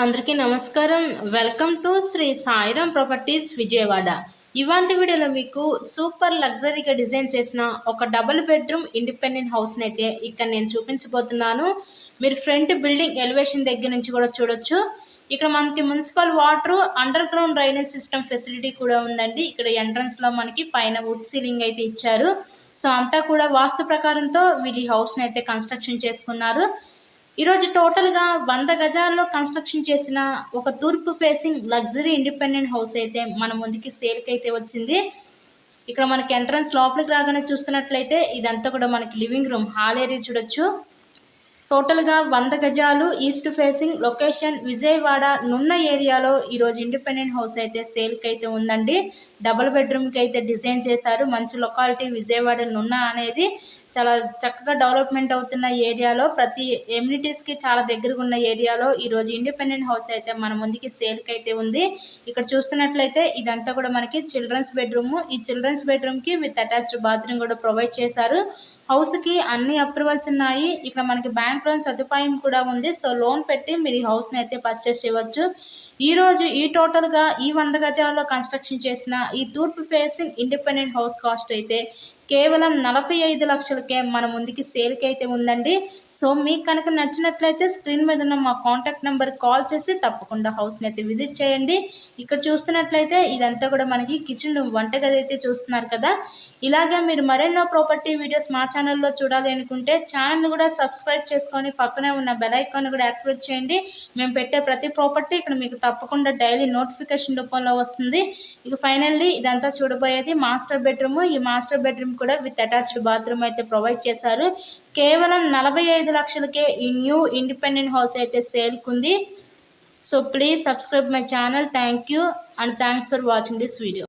అందరికీ నమస్కారం. Welcome to Shri Sairam properties Vijayawada. ఇవాల్టి వీడియోలో మీకు సూపర్ లగ్జరీగా డిజైన్ చేసిన ఒక డబుల్ బెడ్రూమ్ ఇండిపెండెంట్ హౌస్ని అయితే ఇక్కడ నేను చూపించబోతున్నాను. మీరు ఫ్రంట్ బిల్డింగ్ ఎలివేషన్ దగ్గర నుంచి కూడా చూడొచ్చు. ఇక్కడ మనకి municipal water, under ground drainage system facility కూడా ఉందండి. ఇక్కడ ఎంట్రన్స్లో మనకి పైన వుడ్ సీలింగ్ అయితే ఇచ్చారు. సో అంతా కూడా వాస్తు ప్రకారంతో వీళ్ళు ఈ హౌస్ని అయితే కన్స్ట్రక్షన్ చేసుకున్నారు. ఈరోజు టోటల్గా 100 గజాల్లో కన్స్ట్రక్షన్ చేసిన ఒక తూర్పు ఫేసింగ్ లగ్జరీ ఇండిపెండెంట్ హౌస్ అయితే మన ముందుకి సేల్కి అయితే వచ్చింది. ఇక్కడ మనకి ఎంట్రన్స్ లోపలికి రాగానే చూస్తున్నట్లయితే ఇదంతా కూడా మనకి లివింగ్ రూమ్, హాల్ ఏరియా చూడొచ్చు. టోటల్గా 100 గజాలు, ఈస్ట్ ఫేసింగ్, లొకేషన్ విజయవాడ నున్న ఏరియాలో ఈరోజు ఇండిపెండెంట్ హౌస్ అయితే సేల్కి అయితే ఉందండి. డబుల్ బెడ్రూమ్కి అయితే డిజైన్ చేశారు. మంచి లొకాలిటీ విజయవాడ నున్న అనేది చాలా చక్కగా డెవలప్మెంట్ అవుతున్న ఏరియాలో, ప్రతి ఎమ్యూనిటీస్కి చాలా దగ్గరగా ఉన్న ఏరియాలో ఈరోజు ఇండిపెండెంట్ హౌస్ అయితే మన ముందుకి సేల్కి అయితే ఉంది. ఇక్కడ చూస్తున్నట్లయితే ఇదంతా కూడా మనకి చిల్డ్రన్స్ బెడ్రూమ్. ఈ చిల్డ్రన్స్ బెడ్రూమ్కి విత్ అటాచ్డ్ బాత్రూమ్ కూడా ప్రొవైడ్ చేశారు. హౌస్కి అన్ని అప్రూవల్స్ ఉన్నాయి. ఇక్కడ మనకి బ్యాంక్ లోన్ సదుపాయం కూడా ఉంది. సో లోన్ పెట్టి మీరు ఈ హౌస్ని అయితే పర్చేస్ చేయవచ్చు. ఈరోజు ఈ టోటల్గా ఈ 100 గజాల్లో కన్స్ట్రక్షన్ చేసిన ఈ తూర్పు ఫేసింగ్ ఇండిపెండెంట్ హౌస్ కాస్ట్ అయితే కేవలం 45 లక్షలకే మన ముందుకి సేల్కి అయితే ఉందండి. సో మీకు కనుక నచ్చినట్లయితే స్క్రీన్ మీద ఉన్న మా కాంటాక్ట్ నెంబర్ కాల్ చేసి తప్పకుండా హౌస్ని అయితే విజిట్ చేయండి. ఇక్కడ చూస్తున్నట్లయితే ఇదంతా కూడా మనకి కిచెన్ రూమ్, వంటగది అయితే చూస్తున్నారు కదా. ఇలాగే మీరు మరెన్నో ప్రాపర్టీ వీడియోస్ మా ఛానల్లో చూడాలి అనుకుంటే ఛానల్ని కూడా సబ్స్క్రైబ్ చేసుకొని పక్కనే ఉన్న బెల్ ఐకాన్ కూడా యాక్టివేట్ చేయండి. మేము పెట్టే ప్రతి ప్రాపర్టీ ఇక్కడ మీకు తప్పకుండా డైలీ నోటిఫికేషన్ రూపంలో వస్తుంది. ఇక ఫైనల్లీ ఇదంతా చూడబోయేది మాస్టర్ బెడ్రూమ్. ఈ మాస్టర్ బెడ్రూమ్ కూడా విత్ అటాచ్డ్ బాత్రూమ్ అయితే ప్రొవైడ్ చేశారు. కేవలం 45 లక్షలకే ఈ న్యూ ఇండిపెండెంట్ హౌస్ అయితే సేల్కి ఉంది. So please subscribe my channel. Thank you and thanks for watching this video.